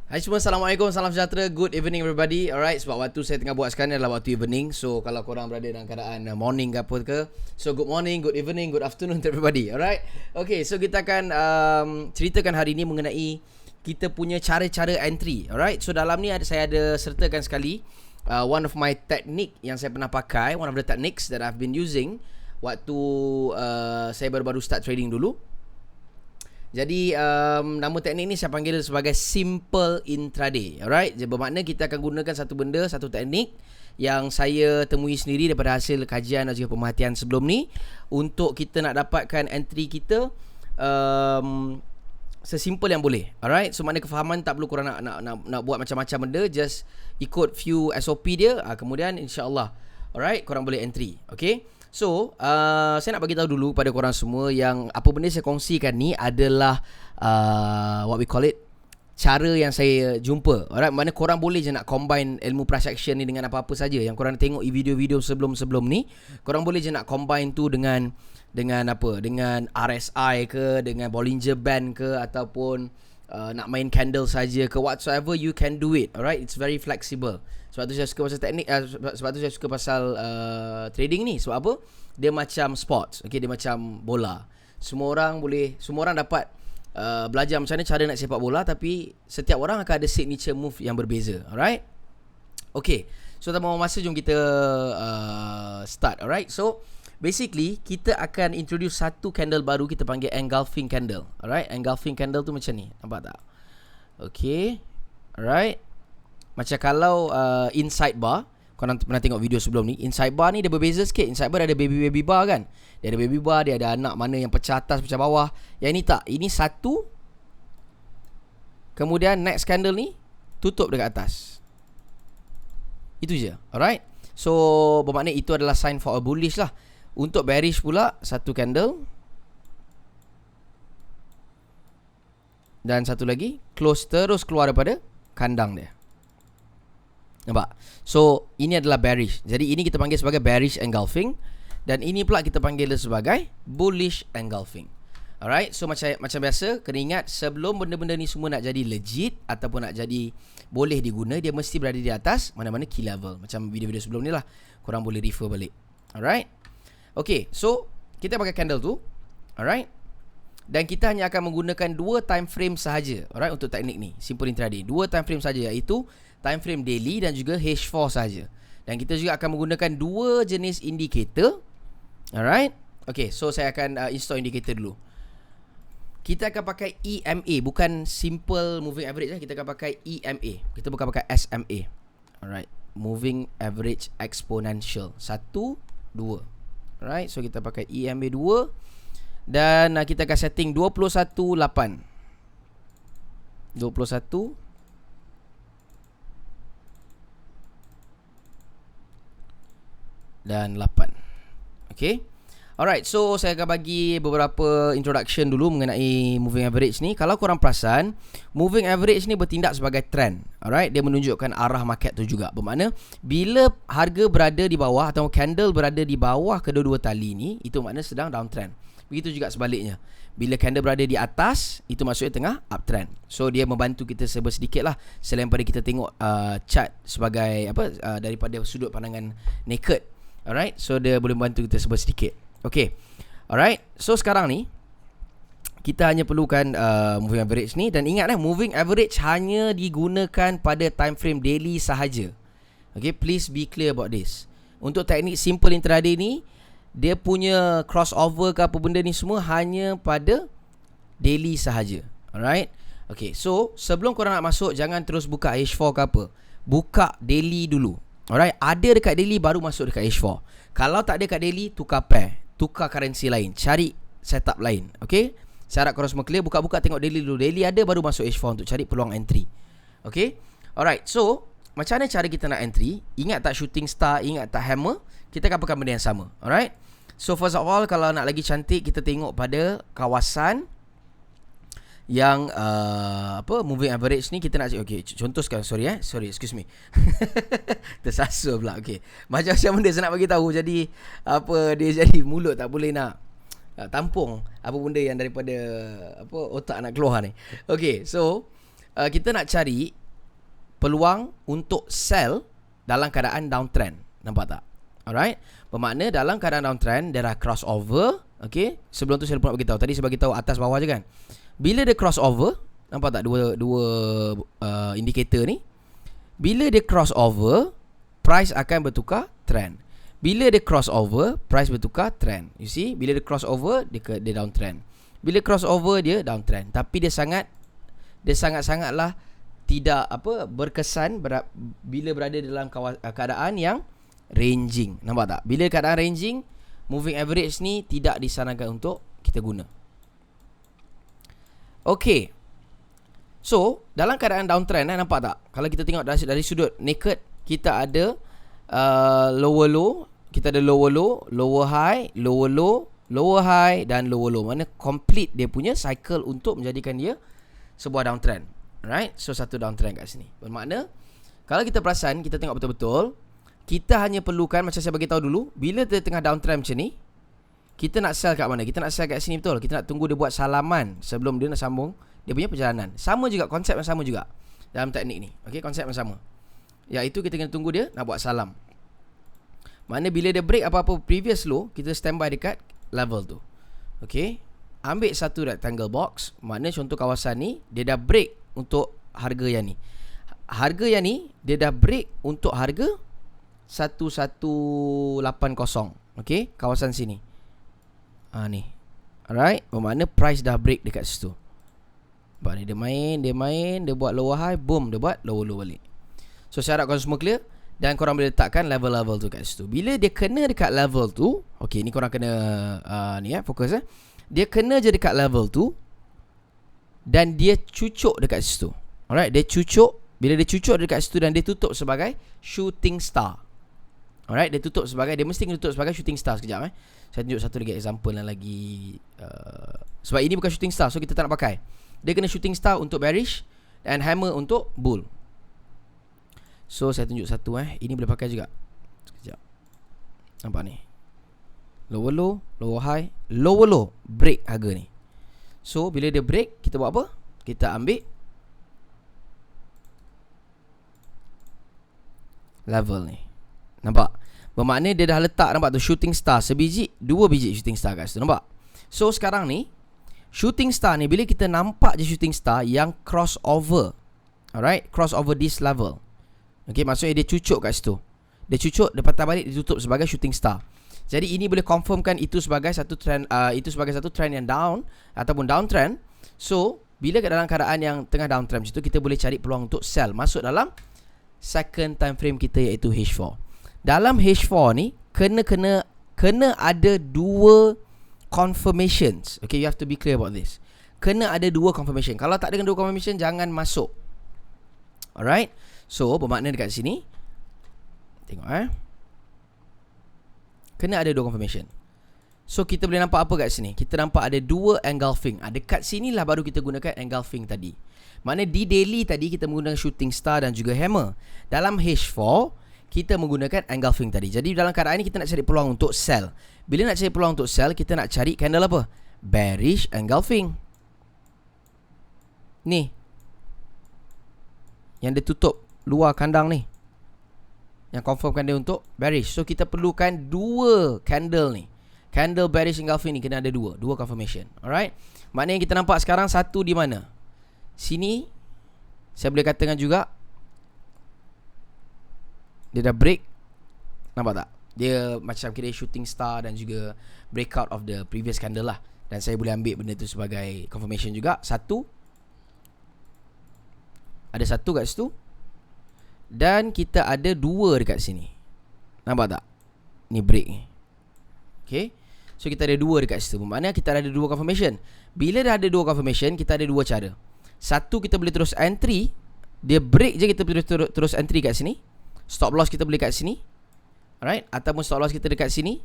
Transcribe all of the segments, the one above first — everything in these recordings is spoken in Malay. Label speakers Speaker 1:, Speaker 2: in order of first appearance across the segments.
Speaker 1: Hai semua, Assalamualaikum, salam sejahtera, good evening everybody. Alright, sebab waktu saya tengah buat sekarang adalah waktu evening. So kalau korang berada dalam keadaan morning ke apa ke, so good morning, good evening, good afternoon to everybody. Alright, okay, so kita akan ceritakan hari ini mengenai kita punya cara-cara entry. Alright, so dalam ni saya ada sertakan sekali one of my technique yang saya pernah pakai, one of the techniques that I've been using waktu saya baru-baru start trading dulu. Jadi nama teknik ni saya panggil sebagai simple intraday. Alright, jadi bermakna kita akan gunakan satu benda, satu teknik yang saya temui sendiri daripada hasil kajian dan juga pemerhatian sebelum ni, untuk kita nak dapatkan entry kita sesimpel yang boleh. Alright, so makna kefahaman tak perlu korang nak buat macam-macam benda, just ikut few SOP dia, kemudian insya-Allah alright korang boleh entry. Okay, so saya nak bagi tahu dulu pada korang semua yang apa benda saya kongsikan ni adalah what we call it, cara yang saya jumpa. Alright, mana korang boleh je nak combine ilmu price action ni dengan apa-apa saja yang korang tengok video-video sebelum-sebelum ni. Korang boleh je nak combine tu dengan apa? Dengan RSI ke, dengan Bollinger Band ke, ataupun nak main candle saja ke, whatsoever you can do it. Alright, it's very flexible. Sebab tu saya suka pasal teknik, sebab tu saya suka pasal trading ni. Sebab apa? Dia macam sports. Okay, dia macam bola. Semua orang dapat belajar macam mana cara nak sepak bola, tapi setiap orang akan ada signature move yang berbeza. Alright? Okay, so tanpa buang masa, jom kita start. Alright, so basically kita akan introduce satu candle baru, kita panggil engulfing candle. Alright, engulfing candle tu macam ni, nampak tak? Okay, alright. Macam kalau inside bar, korang pernah tengok video sebelum ni, inside bar ni dia berbeza sikit. Inside bar ada baby bar kan, dia ada baby bar, dia ada anak mana yang pecah atas, pecah bawah. Yang ni tak, ini satu, kemudian next candle ni tutup dekat atas. Itu je. Alright, so bermakna itu adalah sign for a bullish lah. Untuk bearish pula, satu candle dan satu lagi close, terus keluar daripada kandang dia. Nampak? So ini adalah bearish. Jadi ini kita panggil sebagai bearish engulfing, dan ini pula kita panggil sebagai bullish engulfing. Alright, so macam biasa, kena ingat sebelum benda-benda ni semua nak jadi legit ataupun nak jadi boleh diguna, dia mesti berada di atas mana-mana key level. Macam video-video sebelum ni lah, korang boleh refer balik. Alright, okay, so kita pakai candle tu. Alright, dan kita hanya akan menggunakan dua time frame sahaja. Alright, untuk teknik ni simple intraday, dua time frame sahaja, iaitu time frame daily dan juga H4 saja. Dan kita juga akan menggunakan dua jenis indikator. Alright, okay, so saya akan install indikator dulu. Kita akan pakai EMA, bukan simple moving average. Kita akan pakai EMA, kita bukan pakai SMA. Alright, moving average exponential 1, 2. Alright, so kita pakai EMA 2, dan kita akan setting 21.8 dan 8. Okay, alright, so saya akan bagi beberapa introduction dulu mengenai moving average ni. Kalau korang perasan, moving average ni bertindak sebagai trend. Alright, dia menunjukkan arah market tu juga. Bermakna bila harga berada di bawah atau candle berada di bawah kedua-dua tali ni, itu makna sedang downtrend. Begitu juga sebaliknya, bila candle berada di atas, itu maksudnya tengah uptrend. So dia membantu kita sedikit lah, selain pada kita tengok chart sebagai apa, daripada sudut pandangan naked. Alright, so dia boleh membantu kita sedikit. Okay, alright, so sekarang ni kita hanya perlukan moving average ni. Dan ingat moving average hanya digunakan pada time frame daily sahaja. Okay, please be clear about this. Untuk teknik simple intraday ni, dia punya crossover ke apa benda ni semua hanya pada daily sahaja. Alright, okay, so sebelum korang nak masuk, jangan terus buka H4 ke apa, buka daily dulu. Alright, ada dekat daily baru masuk dekat H4. Kalau tak ada dekat daily, tukar pair, tukar currency lain, cari setup lain. Okay, syarat korang semua clear, buka-buka tengok daily dulu. Daily ada baru masuk H4 untuk cari peluang entry. Okay, alright, so macam mana cara kita nak entry? Ingat tak shooting star, ingat tak hammer? Kita akan pakai benda yang sama. Alright, so first of all, kalau nak lagi cantik, kita tengok pada kawasan yang moving average ni kita nak. Okay, contoh sekarang, sorry, excuse me. Tersasul pula. Okay, macam benda saya nak bagi tahu, jadi apa, dia jadi mulut tak boleh nak tampung apa benda yang daripada otak nak keluar ni. Okay, so kita nak cari peluang untuk sell dalam keadaan downtrend. Nampak tak? Alright. Bermakna dalam keadaan downtrend dia dah crossover. Okay. Sebelum tu saya pun nak beritahu. Tadi saya bagi tahu atas bawah je kan. Bila dia crossover, nampak tak dua indikator ni? Bila dia crossover, price akan bertukar trend. Bila dia crossover, price bertukar trend. You see? Bila dia crossover, dia downtrend. Bila crossover dia downtrend. Tapi dia sangat-sangatlah tidak berkesan bila berada dalam keadaan yang ranging. Nampak tak? Bila keadaan ranging, moving average ni tidak disarankan untuk kita guna. Okay. So, dalam keadaan downtrend, nampak tak? Kalau kita tengok dari sudut naked, kita ada lower low, kita ada lower low, lower high, lower low, lower high dan lower low. Mana complete dia punya cycle untuk menjadikan dia sebuah downtrend. Alright, so satu downtrend kat sini. Bermakna kalau kita perasan, kita tengok betul-betul, kita hanya perlukan, macam saya bagi tahu dulu, bila dia tengah downtrend macam ni, kita nak sell kat mana? Kita nak sell kat sini betul. Kita nak tunggu dia buat salaman sebelum dia nak sambung dia punya perjalanan. Sama juga, konsep yang sama juga dalam teknik ni. Okey, konsep yang sama. Iaitu kita kena tunggu dia nak buat salam. Mana bila dia break apa-apa previous low, kita standby dekat level tu. Okey. Ambil satu rectangle box. Makna contoh kawasan ni, dia dah break untuk harga yang ni. Harga yang ni, dia dah break untuk harga 1180. Okey, kawasan sini. Ni. Alright. Bermakna price dah break dekat situ. Sebab ni dia main, dia buat lower high, boom, dia buat lower low balik. So saya harap korang semua clear. Dan korang boleh letakkan level-level tu kat situ. Bila dia kena dekat level tu, okey, ni korang kena fokus Dia kena je dekat level tu dan dia cucuk dekat situ. Alright, dia cucuk. Bila dia cucuk dekat situ dan dia tutup sebagai shooting star. Alright, dia mesti kena tutup sebagai shooting star. Sekejap saya tunjuk satu lagi example yang lagi sebab ini bukan shooting star, so kita tak nak pakai. Dia kena shooting star untuk bearish dan hammer untuk bull. So saya tunjuk satu ini boleh pakai juga. Sekejap. Nampak ni. Lower low, lower high, lower low, break harga ni. So bila dia break, kita buat apa? Kita ambil level ni. Nampak? Bermakna dia dah letak, nampak tu, shooting star sebiji, 2 biji shooting star kat situ. Nampak? So sekarang ni shooting star ni, bila kita nampak je shooting star yang crossover. Alright, crossover this level. Okay, maksudnya dia cucuk kat situ. Dia cucuk, dia patah balik, dia tutup sebagai shooting star. Jadi ini boleh confirmkan itu sebagai satu trend, trend yang down ataupun downtrend. So bila dalam keadaan yang tengah downtrend itu, kita boleh cari peluang untuk sell, masuk dalam second time frame kita, iaitu H4. Dalam H4 ni kena ada dua confirmations. Okay, you have to be clear about this. Kena ada dua confirmation. Kalau tak ada dua confirmation, jangan masuk. Alright. So bermakna dekat sini, tengok kena ada dua confirmation. So kita boleh nampak apa kat sini? Kita nampak ada dua engulfing. Dekat sinilah baru kita gunakan engulfing tadi. Makna di daily tadi kita menggunakan shooting star dan juga hammer. Dalam H4 kita menggunakan engulfing tadi. Jadi dalam keadaan ini kita nak cari peluang untuk sell. Bila nak cari peluang untuk sell, kita nak cari candle apa? Bearish engulfing. Ni, yang dia tutup luar kandang ni, yang confirmkan dia untuk bearish. So kita perlukan dua candle ni. Candle bearish engulfing ni kena ada dua confirmation. Alright. Maknanya kita nampak sekarang satu di mana? Sini. Saya boleh katakan juga dia dah break. Nampak tak? Dia macam kira shooting star dan juga breakout of the previous candle lah. Dan saya boleh ambil benda tu sebagai confirmation juga. Satu. Ada satu kat situ. Dan kita ada dua dekat sini. Nampak tak? Ni break ni. Okay. So kita ada dua dekat situ. Bermakna kita ada dua confirmation. Bila dah ada dua confirmation, kita ada dua cara. Satu, kita boleh terus entry. Dia break je, kita boleh terus entry kat sini. Stop loss kita boleh kat sini. Alright. Ataupun stop loss kita dekat sini.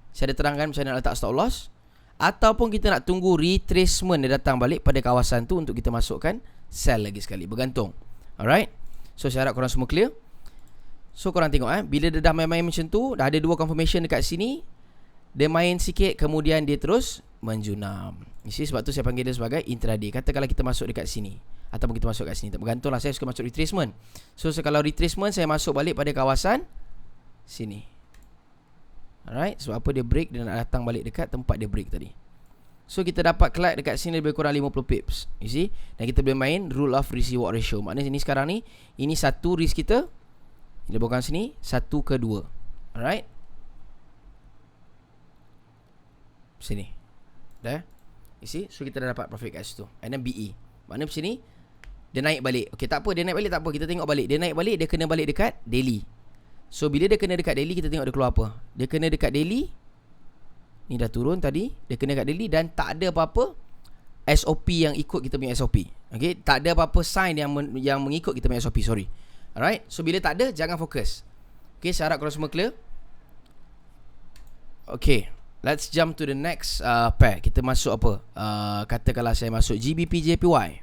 Speaker 1: Saya ada terangkan macam mana nak letak stop loss. Ataupun kita nak tunggu retracement dia datang balik pada kawasan tu untuk kita masukkan sell lagi sekali. Bergantung. Alright. So saya harap korang semua clear. So korang tengok bila dia dah main-main macam tu, dah ada dua confirmation dekat sini, dia main sikit, kemudian dia terus menjunam. Sebab tu saya panggil dia sebagai intraday. Katakanlah kita masuk dekat sini. ataupun kita masuk kat sini. Tak bergantung lah, saya suka masuk retracement. So kalau retracement, saya masuk balik pada kawasan sini. Alright, sebab apa dia break, dia nak datang balik dekat tempat dia break tadi. So kita dapat collect dekat sini lebih kurang 50 pips. You see? Dan kita boleh main rule of risk reward ratio. Maknanya sini sekarang ni, ini satu risk kita, kita bukan sini 1 ke 2. Alright, sini dah. You see? So kita dah dapat profit kat situ. And then BE, maknanya sini dia naik balik. Okay, tak apa, dia naik balik tak apa, kita tengok balik. Dia naik balik, dia kena balik dekat daily. So bila dia kena dekat daily, kita tengok dia keluar apa. Dia kena dekat daily, ni dah turun tadi, dia kena dekat daily dan tak ada apa-apa SOP yang ikut kita punya SOP. Okay, tak ada apa-apa sign yang mengikut kita punya SOP, sorry. Alright, so bila tak ada, jangan fokus. Okay, saya harap korang semua clear. Okay, let's jump to the next pair. Kita masuk apa? Katakanlah saya masuk GBP-JPY.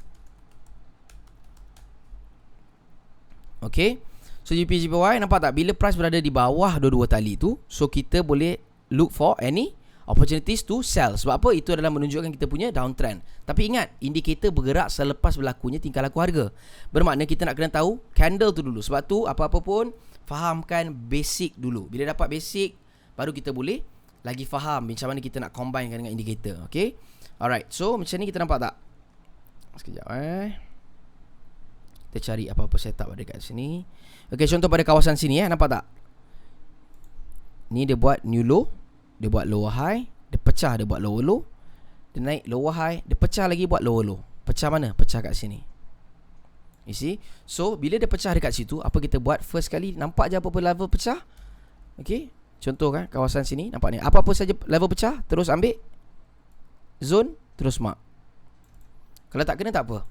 Speaker 1: Okay, so GBP-JPY, nampak tak? Bila price berada di bawah dua-dua tali tu, so kita boleh look for any opportunities to sell. Sebab apa? Itu adalah menunjukkan kita punya downtrend. Tapi ingat, indikator bergerak selepas berlakunya tingkah laku harga. Bermakna kita nak kena tahu candle tu dulu. Sebab tu apa-apa pun fahamkan basic dulu. Bila dapat basic, baru kita boleh lagi faham macam mana kita nak combine dengan indikator. Okay, alright, so macam ni kita nampak tak? Sekejap kita cari apa-apa setup ada kat sini. Okay, contoh pada kawasan sini nampak tak? Ni dia buat new low, dia buat lower high, dia pecah, dia buat lower low, dia naik lower high, dia pecah lagi buat lower low. Pecah mana? Pecah kat sini. You see? So bila dia pecah dekat situ, apa kita buat? First kali nampak je apa-apa level pecah. Okay, contoh kan kawasan sini, nampak ni, apa-apa saja level pecah, terus ambil zone, terus mark. Kalau tak kena tak apa.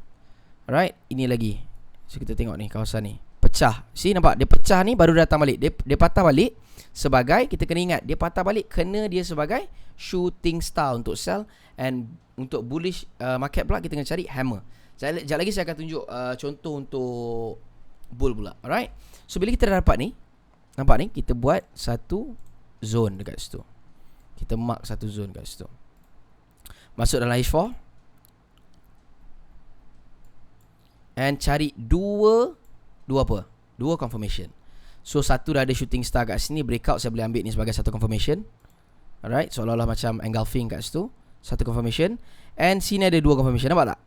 Speaker 1: Alright, ini lagi. So kita tengok ni kawasan ni, pecah. See, nampak dia pecah ni baru datang balik. Dia patah balik sebagai, kita kena ingat, dia patah balik kena dia sebagai shooting star untuk sell. And untuk bullish market pula, kita kena cari hammer. Sekejap lagi saya akan tunjuk contoh untuk bull pula. Alright, so bila kita dah dapat ni, nampak ni, kita buat satu zone dekat situ. Kita mark satu zone dekat situ. Masuk dalam H4 and cari dua apa? Dua confirmation. So satu dah ada shooting star kat sini, breakout, saya boleh ambil ni sebagai satu confirmation. Alright, seolah-olah macam engulfing kat situ. Satu confirmation. And sini ada dua confirmation, nampak tak?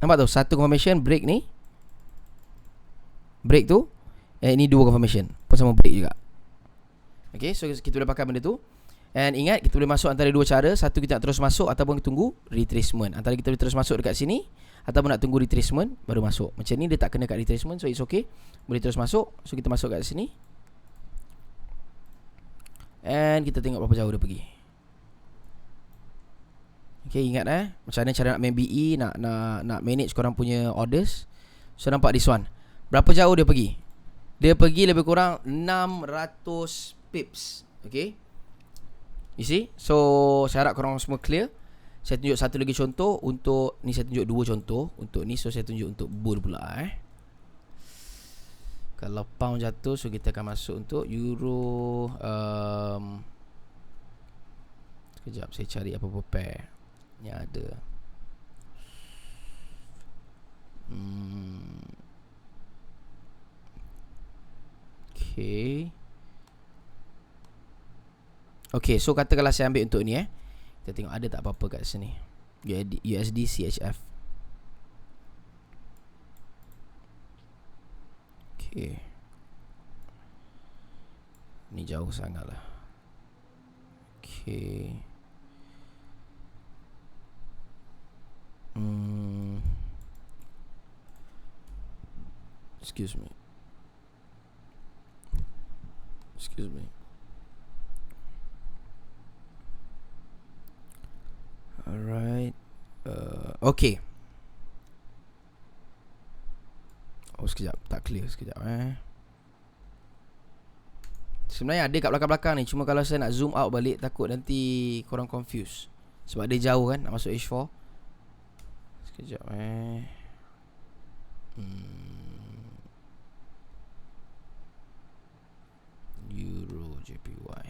Speaker 1: Nampak tu? Satu confirmation, break ni, break tu, ini dua confirmation pun sama break juga. Okay, so kita boleh pakai benda tu. And ingat, kita boleh masuk antara dua cara. Satu, kita nak terus masuk ataupun tunggu retracement. Antara kita boleh terus masuk dekat sini ataupun nak tunggu retracement baru masuk. Macam ni dia tak kena kat retracement, so it's okay. Boleh terus masuk. So kita masuk kat sini and kita tengok berapa jauh dia pergi. Okay, ingat macam mana cara nak main BE, nak manage korang punya orders. So nampak this one, berapa jauh dia pergi? Dia pergi lebih kurang 600 pips. Okay, you see? So saya harap korang semua clear. Saya tunjuk satu lagi contoh. Untuk ni saya tunjuk dua contoh. Untuk ni, so saya tunjuk untuk bull pula. Kalau pound jatuh, so kita akan masuk untuk euro. Sekejap, saya cari apa-apa pair yang ada. Okay, so katakanlah saya ambil untuk ni kita tengok ada tak apa-apa kat sini. USD CHF. Okay, ni jauh sangat lah. Okay, Excuse me. Alright. Okay. Oh, sekejap, tak clear sekejap. Sebenarnya ada kat belakang-belakang ni, cuma kalau saya nak zoom out balik, takut nanti korang confuse. Sebab dia jauh kan, nak masuk H4. Sekejap Euro JPY.